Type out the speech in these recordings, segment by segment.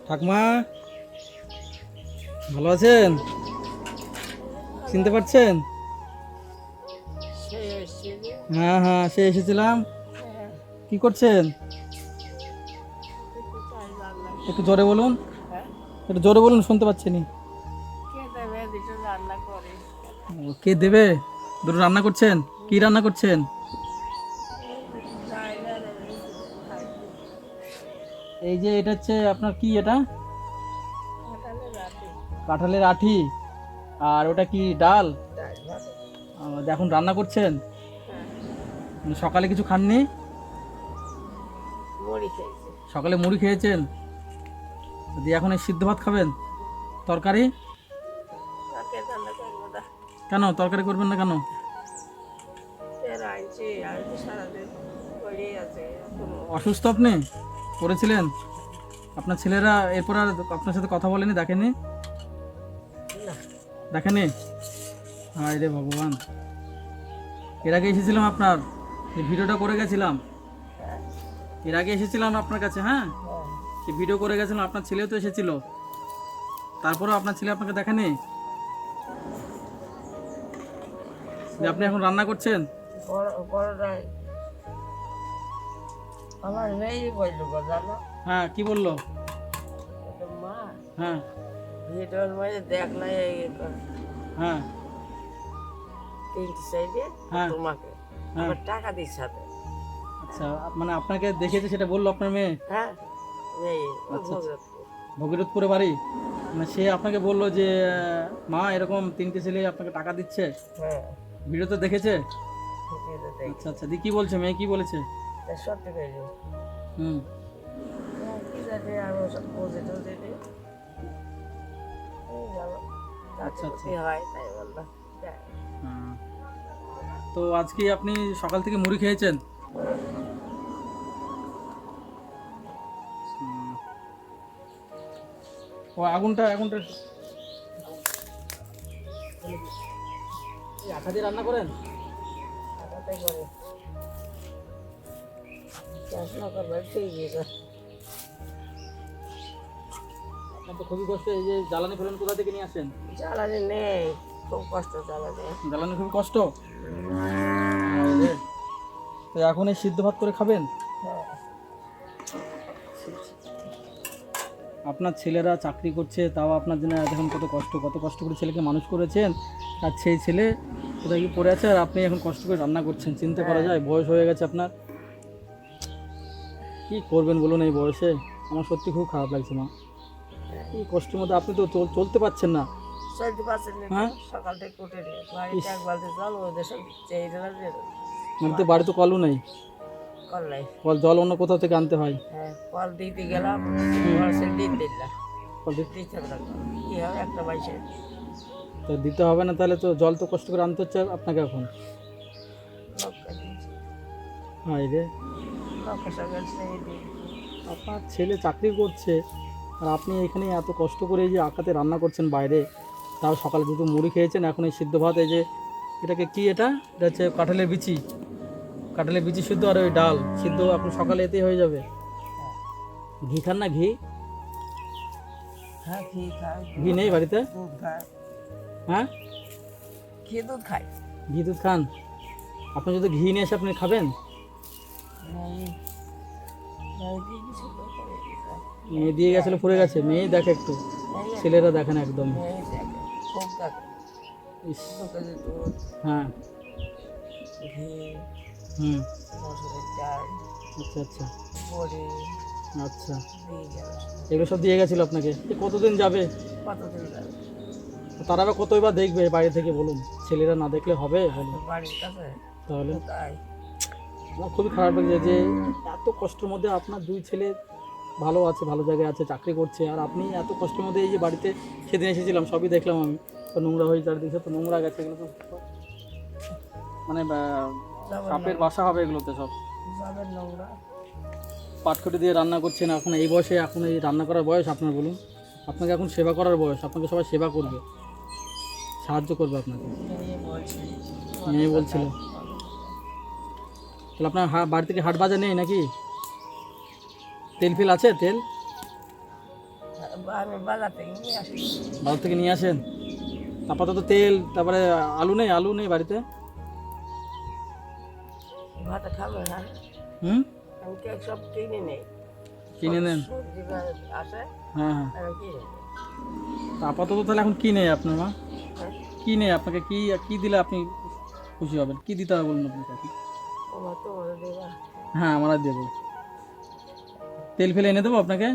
ঠাকমা ভালো আছেন? চিনতে পারছেন? হ্যাঁ হ্যাঁ, সে এসেছিলাম। কি করছেন? একটু জোরে বলুন, একটু জোরে বলুন, শুনতে পাচ্ছি নি। কে দেবে? দুটো রান্না করছেন? কি রান্না করছেন? এই যে এটা হচ্ছে আপনার কি, এটা কাঁঠালের আঠি, আর ওটা কি ডাল? এখন রান্না করছেন? মানে সকালে কিছু খাননি? সকালে মুড়ি খেয়েছেন, দিয়ে এখন এই সিদ্ধ ভাত খাবেন? তরকারি কেন? তরকারি করবেন না কেন? অসুস্থ আপনি? করেছিলেন? আপনার ছেলেরা এরপর আর আপনার সাথে কথা বলেনি, দেখেনি? দেখেনি? হায় রে ভগবান! এর আগে এসেছিলাম আপনার, এই ভিডিওটা করে গেছিলাম। এর আগে এসেছিলাম আপনার কাছে, হ্যাঁ, এই ভিডিও করে গেছিলাম। আপনার ছেলেও তো এসেছিল, তারপরেও আপনার ছেলে আপনাকে দেখেনি। যে আপনি এখন রান্না করছেন? আমার মেয়ে বলল জানো, হ্যাঁ, কি বললো? মা হ্যাঁ ভিডিওর মধ্যে দেখলে হ্যাঁ 3 সাইডে হ্যাঁ তোমাকে হ্যাঁ। আবার টাকা দিস সাথে। আচ্ছা, মানে আপনাকে দেখেছে সেটা বললো আপনার মেয়ে? হ্যাঁ মেয়ে আচ্ছা আচ্ছা। ভগীরথপুরে বাড়ি? মানে সে আপনাকে বললো যে মা এরকম 3টে ছেলে আপনাকে টাকা দিচ্ছে, হ্যাঁ ভিডিও তো দেখেছে? ভিডিওতে দেখি আচ্ছা আচ্ছা, দি কি বলছে মেয়ে, কি বলেছে? সত্যি কইল হুম। কি জানি আর সব বুঝে টুঝে দিই এই যাবো আচ্ছা আচ্ছা। কি হয় তাই বললাম। হ্যাঁ। তো আজকে আপনি সকাল থেকে মুড়ি খেয়েছেন? হুম। ও আগুনটা আগুনটা এই আঠা দিয়ে রান্না করেন? টাকাতে করে পড়াশোনা করবে ঠিক আছে। আপনার তো খুবই কষ্ট, এই যে জ্বালানি ফেলেন কোথা থেকে নিয়ে আসেন? জ্বালানি নেই, খুব কষ্ট জ্বালানি। জ্বালানি খুবই কষ্ট। তো এখন এই সিদ্ধ ভাত করে খাবেন? হ্যাঁ আপনার ছেলেরা চাকরি করছে, তাও আপনার জন্য এখন কত কষ্ট করে ছেলেকে মানুষ করেছেন, আর সেই ছেলে কোথায় কি পড়ে আছে, আর আপনি এখন কষ্ট করে রান্না করছেন। চিন্তা করা যায়? বয়স হয়ে গেছে আপনার, কি করবেন বলুন এই বয়সে? আমার সত্যি খুব খারাপ লাগছে মা, এই কষ্টের মধ্যে আপনি তো চলতে পারছেন না। চলতে পারছেন না, হ্যাঁ, সকাল থেকে উঠে নিয়ে বাড়িতে এক বালতি জল ওদের সব চেয়ে দিলাম যে মানে তো বাড়িতে কলও নেই? করলাই। জল অন্য কোথাও থেকে আনতে হয়? হ্যাঁ কল দিতে গেলাম, সে দিন দিলাম কল দিতে হবে না, কী হবে একটা বাইশে তো দিতে হবে না, তাহলে তো জল তো কষ্ট করে আনতে হচ্ছে আপনাকে এখন। লক্ষ্য দিয়েছি, হায় রে, লক্ষ্যের সঙ্গে সেই দিই। আপনার ছেলে চাকরি করছে, আর আপনি এখানে এত কষ্ট করে এই যে আঁকাতে রান্না করছেন বাইরে, তাও সকালে দুটো মুড়ি খেয়েছেন, এখন এই সিদ্ধ ভাত, এই যে এটাকে কি, এটা এটা হচ্ছে কাঁঠালের বিচি, কাঁঠালের বিচি সিদ্ধ, আর ওই ডাল সিদ্ধ, আপনি সকালে এতেই হয়ে যাবে। ঘি খান না? ঘি? হ্যাঁ ঘি খায়, ঘি নেই বাড়িতে? দুধ খায়, হ্যাঁ, ঘি দুধ খায়। ঘি দুধ খান? আপনি যদি ঘি নিয়ে এসে আপনি খাবেন? মেয়ে দিয়ে গেছিলো, পড়ে গেছে, মেয়ে দেখে একটু, ছেলেরা দেখেন একদম। খুব থাকে ইস, 2 কেজি দুধ, হ্যাঁ, ঘি, হুম, মসুরের ডাল, আচ্ছা আচ্ছা বড়ি আচ্ছা, দিয়ে গেল। এগুলো সব দিয়ে গেছিলো আপনাকে? এ কতদিন যাবে? কতদিন যাবে? তারা আবার কতই বা দেখবে বাইরে থেকে, বলুন? ছেলেরা না দেখলে হবে বলুন? বাড়ির কাছে তাহলে তাই আমার খুবই খারাপ লাগছে যে এত কষ্টের মধ্যে আপনার 2 ছেলে ভালো আছে, ভালো জায়গায় আছে, চাকরি করছে, আর আপনি এত কষ্টের মধ্যে, এই যে বাড়িতে সেদিন এসেছিলাম সবই দেখলাম আমি, তো নোংরা হয়ে চারদিকে তো নোংরা গেছে, এগুলো তো মানে সাপের বাসা হবে এগুলোতে সব। যাবেন নোংরা। পাটখুটি দিয়ে রান্না করছেন এখন এই বয়সে, এখন এই রান্না করার বয়স আপনার বলুন? আপনাকে এখন সেবা করার বয়স, আপনাকে সবাই সেবা করবে, সাহায্য করবে আপনাকে। মেয়ে বলছিল? তাহলে আপনার বাড়ি থেকে হাট বাজার নেই নাকি? তেল ফেল আছে? তেল আমি বাজার থেকে নিয়ে আসি। বাজার থেকে নিয়ে আসেন? আপাতত তেল, তারপরে আলু নেই বাড়িতে? ভাত খাবে হ্যাঁ, হুম, আমি কেক সব কিনে নেই। কিনে নেন? সবজি আসে হ্যাঁ হ্যাঁ। আমি কিনে নেই। তা আপাতত তাহলে এখন কি নেই আপনার মা? হ্যাঁ, কি নেই আপনাকে? কি কি দিলে আপনি খুশি হবেন? কি দিতে হবে বলুন আপনাকে এখন? ওমা তোমার দেবা। হ্যাঁ, আমরা দেবো। তেল ফেলে এনে দেবো আপনাকে,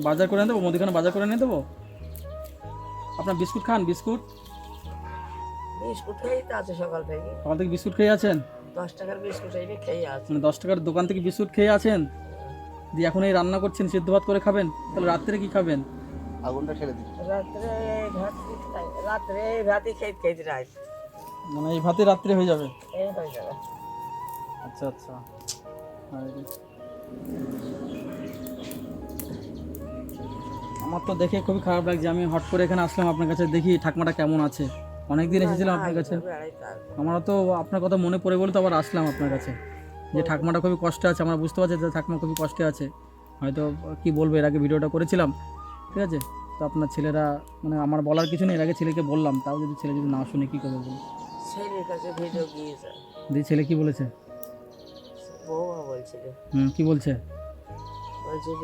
বাজার করে এনে দেবো, মুদিখানা বাজার করে এনে দেবো। আপনার বিস্কুট খান? বিস্কুট বিস্কুট খেয়েই তো আছে সকাল থেকে। সকাল থেকে বিস্কুট খেয়ে আছেন? 10 টাকার বিস্কুট এনে খেয়ে আছে। মানে 10 টাকার দোকান থেকে বিস্কুট খেয়ে আছেন? দিয়ে এখন এই রান্না করছেন, সিদ্ধ ভাত করে খাবেন? তাহলে রাত্রে কি খাবেন? আগুনটা ছেড়ে দিন। রাত্রে ভাতই খেতে রাত মানে এই ভাতে রাত্রে হয়ে যাবে? এই হয়ে যাবে। আচ্ছা আচ্ছা। আমার তো দেখে খুবই খারাপ লাগছে। আমি হট করে এখানে আসলাম আপনার কাছে, দেখি ঠাকমাটা কেমন আছে। অনেকদিন এসেছিলাম আপনার কাছে, আমারও তো আপনার কথা মনে পড়ে বলে তো আবার আসলাম আপনার কাছে, যে ঠাকমাটা খুবই কষ্টে আছে। আমরা বুঝতে পারছি যে ঠাকমা খুবই কষ্টে আছে। হয়তো কি বলবো, এর আগে ভিডিওটা করেছিলাম, ঠিক আছে? তো আপনার ছেলেরা, মানে আমার বলার কিছু নেই, এর আগে ছেলেকে বললাম, তাও যদি ছেলে যদি না শুনে কী করবে বলুন? ছেলের কাছে ভিডিও গিয়েছে, দিয়ে ছেলে কি বলেছে? বৌমা বলছিল, কি বলছে? বলছিল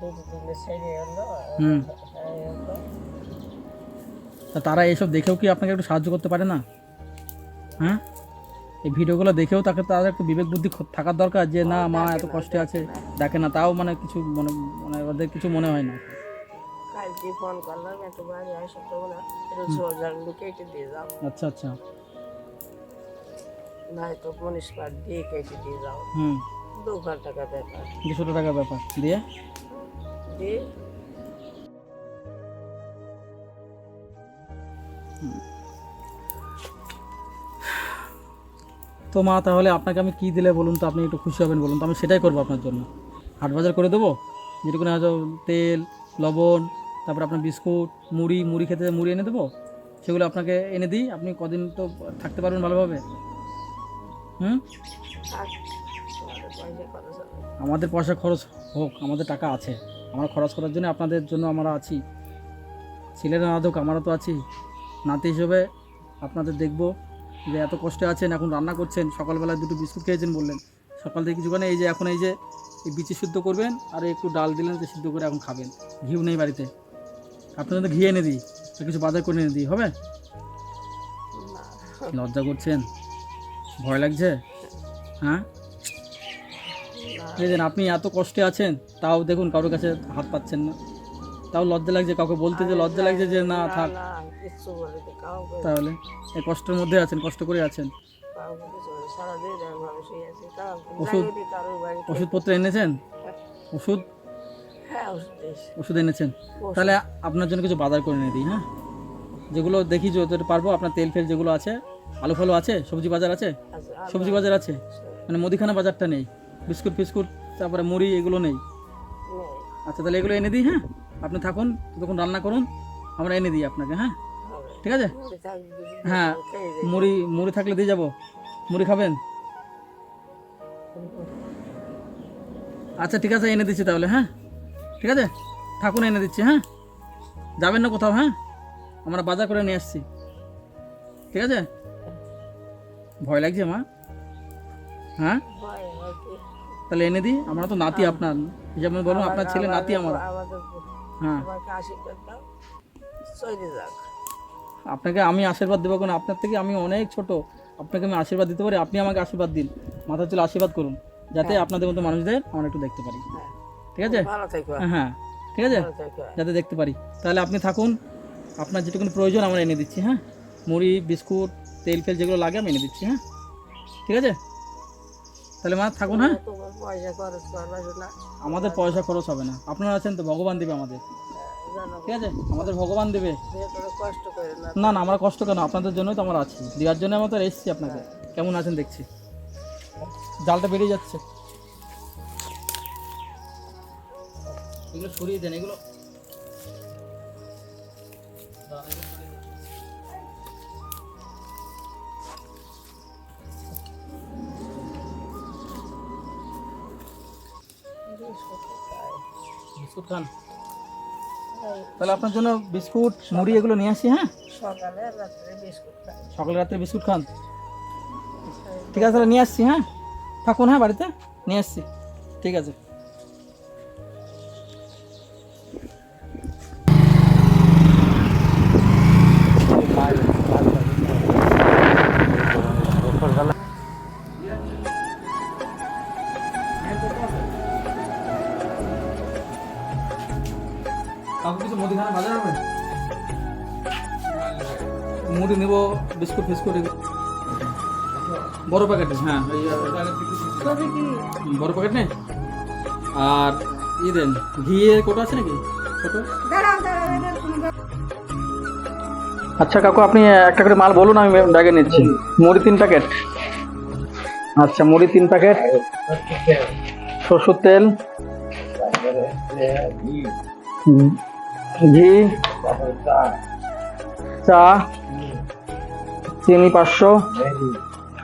দুটো তিনটে ছেলে হলো, হুম। এই হলো। তা তারা এসব দেখেও কি আপনাকে একটু সাহায্য করতে পারে না? হ্যাঁ, এই ভিডিওগুলো দেখেও তাদের একটু বিবেক বুদ্ধি থাকার দরকার, যে না মা এত কষ্টে আছে, দেখে না, তাও মানে কিছু মানে ওদের কিছু মনে হয় না। কালকে ফোন করলাম, একটু বাড়ি আসো তো না, একটু ঝোলঝালগুলো কেটে দিয়ে যাও, আচ্ছা আচ্ছা। নয়তো পুলিশ পাট দিয়ে কেটে দিয়ে যাও। 2 ঘন্টা ব্যাপার 200 টাকা ব্যাপার দিয়ে দিয়ে তো মা, তাহলে আপনাকে আমি কি দিলে বলুন তো আপনি একটু খুশি হবেন বলুন তো? আমি সেটাই করবো আপনার জন্য। হাট বাজার করে দেবো, যেটুকুনি হয়তো তেল, লবণ, তারপর আপনার বিস্কুট, মুড়ি খেতে মুড়ি এনে দেবো, সেগুলো আপনাকে এনে দিই। আপনি কদিন তো থাকতে পারবেন ভালোভাবে। হুম। থাক, তোমাদের পয়সা খরচ হবে। আমাদের পয়সা খরচ হোক, আমাদের টাকা আছে, আমরা খরচ করার জন্য আপনাদের জন্য আমরা আছি। ছেলেরা না হোক, আমরা তো আছি। নাতি হিসেবে আপনাদের দেখবো যে এত কষ্টে আছেন, এখন রান্না করছেন, সকালবেলা 2টো বিস্কুট খেয়েছেন বললেন, সকাল থেকে কিছু এই যে এখন এই যে এই বিচি সিদ্ধ করবেন আর একটু ডাল দিলেন, যে সিদ্ধ করে এখন খাবেন। ঘিউ নেই বাড়িতে, আপনাদের তো ঘি এনে দিই, তো কিছু বাজার করে এনে দিই, হবে? না, লজ্জা করছেন, ভয় লাগছে? হ্যাঁ, দেখেন আপনি এত কষ্টে আছেন, তাও দেখুন কারোর কাছে হাত পাচ্ছেন না, তাও লজ্জা লাগছে কাউকে বলতে, যে লজ্জা লাগছে যে না থাক। না, কিচ্ছু বলে তো কাউকে, তাহলে এই কষ্টের মধ্যে আছেন, কষ্ট করে আছেন। কাউকে কিছু বলে, সারাদিন এভাবে শুয়ে আছি। ওষুধ- কারোর বাড়িতে ওষুধপত্র এনেছেন? ওষুধ হ্যাঁ, ওষুধ দিয়েছি। ওষুধ এনেছেন? তাহলে আপনার জন্য কিছু বাজার করে এনে দিই। হ্যাঁ, যেগুলো দেখি যতটা পারবো, আপনার তেল ফেল যেগুলো আছে, আলু ফালু আছে, সবজি বাজার আছে, আচ্ছা, সবজি বাজার আছে, মানে মুদিখানা বাজারটা নেই, বিস্কুট ফিস্কুট, তারপরে মুড়ি এগুলো নেই। নেই। আচ্ছা, তাহলে এগুলো এনে দিই। হ্যাঁ, আপনি থাকুন, তখন রান্না করুন, আমরা এনে দিই আপনাকে। হ্যাঁ, হবে। ঠিক আছে। মুড়ি থাকবে, দুধ হ্যাঁ, খেয়ে যাই। মুড়ি থাকলে দিয়ে যাবো, মুড়ি খাবেন? আচ্ছা ঠিক আছে, এনে দিচ্ছি তাহলে। হ্যাঁ, ঠিক আছে, থাকুন, এনে দিচ্ছি। হ্যাঁ, যাবেন না কোথাও? হ্যাঁ, আমরা বাজার করে নিয়ে আসছি, ঠিক আছে? ভয় লাগছে মা? হ্যাঁ, ভয় হয় কি? তাহলে এনে দিই। আমরা তো নাতি আপনার, যেমন বলুন আপনার ছেলে নাতি আমার। আমাদের হ্যাঁ, আমাকে আশীর্বাদ দাও, চলে যাক। আপনাকে আমি আশীর্বাদ দেবো কেন? আপনার থেকে আমি অনেক ছোট, আপনাকে আমি আশীর্বাদ দিতে পারি, আপনি আমাকে আশীর্বাদ দিন, মাথা তুলে আশীর্বাদ করুন, যাতে আপনাদের মতো মানুষদের আমরা একটু দেখতে পারি। হ্যাঁ, ঠিক আছে? ভালো থেকো, হ্যাঁ, ঠিক আছে, ভালো থেকো। যাতে দেখতে পারি। তাহলে আপনি থাকুন, আপনার যেটুকুনি প্রয়োজন আমরা এনে দিচ্ছি। হ্যাঁ, মুড়ি, বিস্কুট, তেল ফেল যেগুলো লাগে আমি এনে দিচ্ছি। হ্যাঁ, ঠিক আছে, তাহলে মা থাকুন। হ্যাঁ, তোমার পয়সা খরচ করবা না, আমাদের পয়সা খরচ হবে না, আপনারা আছেন তো, ভগবান দেবে আমাদের। জানো, ঠিক আছে, আমাদের ভগবান দেবে। ভেতরে কষ্ট করে না। না না, আমরা কষ্ট কেন, আপনাদের জন্যই তো আমরা আছি, দেওয়ার জন্য আমরা তো এসেছি আপনাকে। কেমন আছেন দেখছি, জালটা বেরিয়ে যাচ্ছে, এগুলো সরিয়ে দেন, এগুলো বিস্কুট খান। খাই। তাহলে আপনার জন্য বিস্কুট মুড়ি এগুলো নিয়ে আসি। হ্যাঁ, সকালে আর রাত্রে বিস্কুট খাই। সকালে রাত্রে বিস্কুট খান? ঠিক আছে, তাহলে নিয়ে আসছি। হ্যাঁ, থাকুন। হ্যাঁ, বাড়িতে নিয়ে আসছি। ঠিক আছে। কাকু কিছু মুদিখানা বাজার হবে? মুড়ি নেব, বিস্কুট ফিস্কুট এগুলো। বড় প্যাকেট। হ্যাঁ, তবে কি বড় প্যাকেট নেই। আর দেন ঘি এর কোটা আছে নাকি ছোট? দাঁড়াও দাঁড়াও, এটার কোনো আচ্ছা কাকু, আপনি একটা করে মাল বলুন, আমি ব্যাগে নিচ্ছি। মুড়ি 3 প্যাকেট। আচ্ছা, মুড়ি 3 প্যাকেট, সরষের তেল, ঘি, চা, চিনি 500,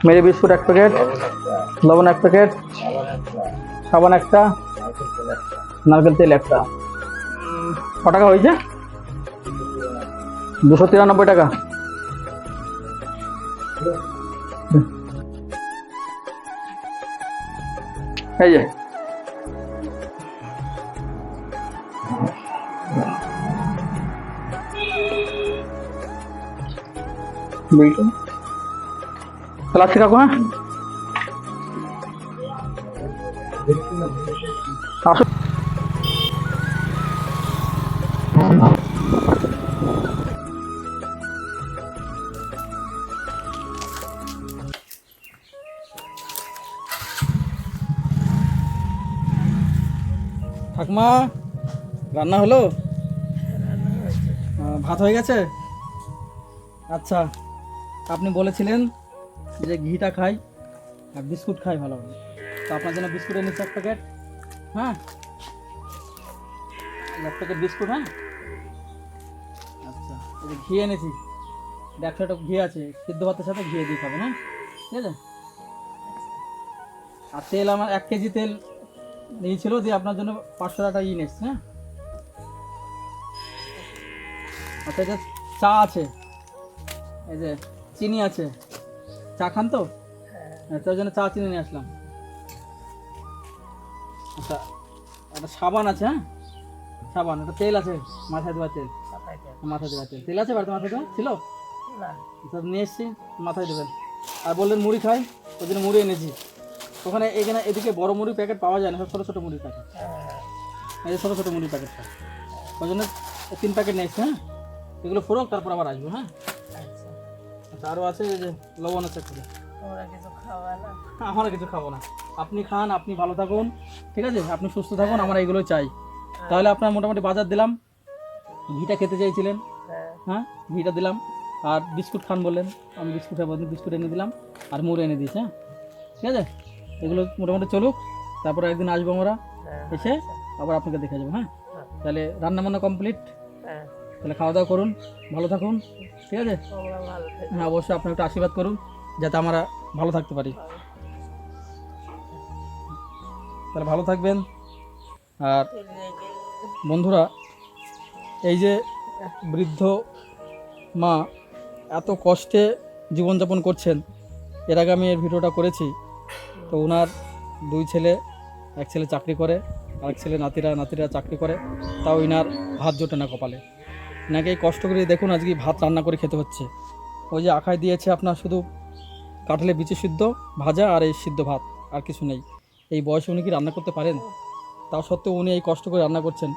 মেরি বিস্কুট 1 প্যাকেট, লবণ 1 প্যাকেট, সাবান 1টা, নারকেল তেল 1টা। ক টাকা হয়েছে? 293 টাকা। এই যে বিলটা তাহলে আসছি কাকু। হ্যাঁ, আসুন। ঠাকুমা, রান্না হলো? ভাত হয়ে গেছে? আচ্ছা, আপনি বলেছিলেন যে ঘিটা খাই আর বিস্কুট খাই ভালো হবে, তো আপনার জন্য বিস্কুট এনেছি 1 প্যাকেট। হ্যাঁ, 1 প্যাকেট বিস্কুট। হ্যাঁ, আচ্ছা, এই যে ঘি এনেছি, 100 ঘি আছে, সিদ্ধ ভাতের সাথে ঘি দিয়ে খাবেন। হ্যাঁ, ঠিক আছে। আর তেল আমার 1 কেজি তেল নিয়েছিল, দিয়ে আপনার জন্য 500 টাকা এনেছি। হ্যাঁ, আচ্ছা, এটা চা আছে, এই যে চিনি আছে। চা খান তো? হ্যাঁ, তার জন্য চা চিনি নিয়ে আসলাম। আচ্ছা, একটা সাবান আছে। হ্যাঁ, সাবান, একটা তেল আছে, মাথায় দেওয়ার তেল। মাথায় দেওয়ার তেল তেল আছে বাড়িতে? মাথায় দেওয়া ছিল? সব নিয়ে এসছি, মাথায় দেবেন। আর বললেন মুড়ি খাই, ওই জন্য মুড়ি এনেছি। ওখানে এখানে এদিকে বড় মুড়ির প্যাকেট পাওয়া যায় না, সব ছোটো ছোটো মুড়ির প্যাকেট। এই যে ছোটো ছোটো মুড়ির প্যাকেট, ওই জন্য 3 প্যাকেট নিয়ে এসছি। হ্যাঁ, এগুলো ফুরোক, তারপর আবার আসবো। হ্যাঁ, আচ্ছা, আরও আছে, এই যে লবণ আছে একটু। আমরা কিছু খাবো না, আপনি খান, আপনি ভালো থাকুন। ঠিক আছে, আপনি সুস্থ থাকুন, আমরা এইগুলোই চাই। তাহলে আপনার মোটামুটি বাজার দিলাম। ঘিটা খেতে চাইছিলেন, হ্যাঁ, ঘিটা দিলাম। আর বিস্কুট খান বললেন, আমি বিস্কুট খাবো, বিস্কুট এনে দিলাম। আর মুড়ি এনে দিয়েছি। হ্যাঁ, ঠিক আছে, এগুলো মোটামুটি চলুক, তারপরে একদিন আসবো আমরা, এসে আবার আপনাকে দেখে যাবো। হ্যাঁ, তাহলে রান্না বান্না কমপ্লিট, তাহলে খাওয়া দাওয়া করুন, ভালো থাকুন। ঠিক আছে, হ্যাঁ, অবশ্যই আপনি একটু আশীর্বাদ করুন যাতে আমরা ভালো থাকতে পারি। তাহলে ভালো থাকবেন। আর বন্ধুরা, এই যে বৃদ্ধ মা এত কষ্টে জীবনযাপন করছেন, এর আগে আমি এর ভিডিওটা করেছি। তো ওনার 2 ছেলে, 1 ছেলে চাকরি করে, আরেক ছেলে নাতিরা চাকরি করে, তাও ইনার ভাত জোটে না কপালে। নাকি এই কষ্ট করে দেখুন আজকে ভাত রান্না করে খেতে হচ্ছে। ওই যে আখায় দিয়েছে আপনার শুধু কাঁঠালের বিচি সিদ্ধ ভাজা আর এই সিদ্ধ ভাত, আর কিছু নেই। এই বয়সে উনি কি রান্না করতে পারেন? তাও সত্ত্বেও উনি এই কষ্ট করে রান্না করছেন।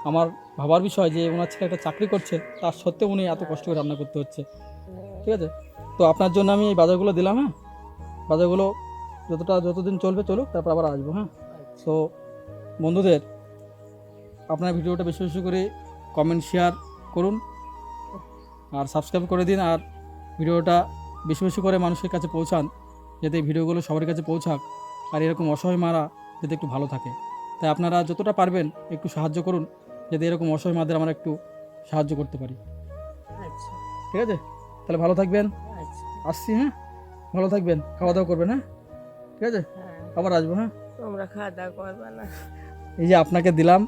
আমার ভাবার বিষয় যে ওনার ছেলে একটা চাকরি করছে, তার সত্ত্বেও উনি এত কষ্ট করে রান্না করতে হচ্ছে। ঠিক আছে, তো আপনার জন্য আমি এই বাজারগুলো দিলাম। হ্যাঁ, বাজারগুলো যতদিন চলবে চলুক, তারপর আবার আসবো। হ্যাঁ, তো বন্ধুদের, আপনার ভিডিওটা বেশি বেশি করে কমেন্ট শেয়ার করুন আর সাবস্ক্রাইব করে দিন। আর ভিডিওটা বেশি বেশি করে মানুষের কাছে পৌঁছান, যাতে এই ভিডিওগুলো সবার কাছে পৌঁছাক। আর এরকম অসহায় মারা যাতে একটু ভালো থাকে, তাই আপনারা যতটা পারবেন একটু সাহায্য করুন, যাতে এরকম অসহায় মাদের আমরা একটু সাহায্য করতে পারি। ঠিক আছে, তাহলে ভালো থাকবেন, আসছি। হ্যাঁ, ভালো থাকবেন, খাওয়া দাওয়া করবেন। হ্যাঁ, ঠিক আছে, আবার আসবো। হ্যাঁ, তোমরা খাওয়া দাওয়া করবে না? এই যে আপনাকে দিলাম,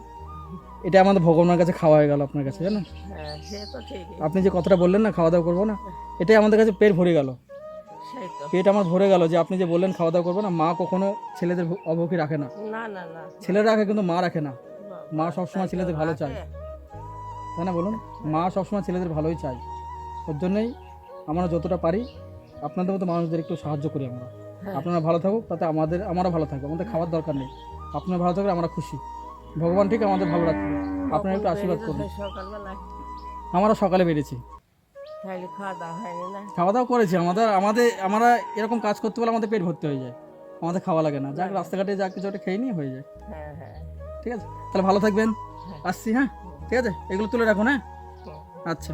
এটা আমাদের ভগবানের কাছে খাওয়া হয়ে গেল আপনার কাছে, জানেন? হ্যাঁ সে তো ঠিকই, আপনি যে কথাটা বললেন না খাওয়া দাওয়া করবো না, এটাই আমাদের কাছে পেট ভরে গেল। সেই তো। পেট আমার ভরে গেল যে আপনি যে বললেন খাওয়া দাওয়া করবো না। মা কখনো ছেলেদের অবকি রাখে না, না না না, ছেলেরা রাখে কিন্তু মা রাখে না। বাবা, মা সবসময় তাই তো ছেলেদের ভালো চায়, রাখে। তাই না বলুন? মা সবসময় ছেলেদের ভালোই চায়। ওর জন্যই আমরা যতটা পারি আপনাদের মতো মানুষদের একটু সাহায্য করি আমরা। হ্যাঁ। আপনারা ভালো থাকুক, তাতে আমরা ভালো থাকবো, আমাদের খাওয়ার দরকার নেই। আপনারা ভালো থাকলে আমরা খুশি, ভগবান ঠিক আমাদের ভালো রাখবে। আপনারা একটু কখন আশীর্বাদ করুন। বেরিয়েছো সকালবেলায়? আমরা সকালে বেরিয়েছি, তাহলে খাওয়া দাওয়া হয়নি না? খাওয়া দাওয়া করেছি। আমরা এরকম কাজ করতে পারলে আমাদের পেট ভর্তি হয়ে যায়, আমাদের খাওয়া লাগে না। যাক রাস্তাঘাটে যা কিছু একটা খেয়ে নিয়ে হয়ে যায়। হ্যাঁ হ্যাঁ ঠিক আছে, তাহলে ভালো থাকবেন। আসছি, হ্যাঁ ঠিক আছে, এগুলো তুলে রাখুন, হ্যাঁ হুম। আচ্ছা।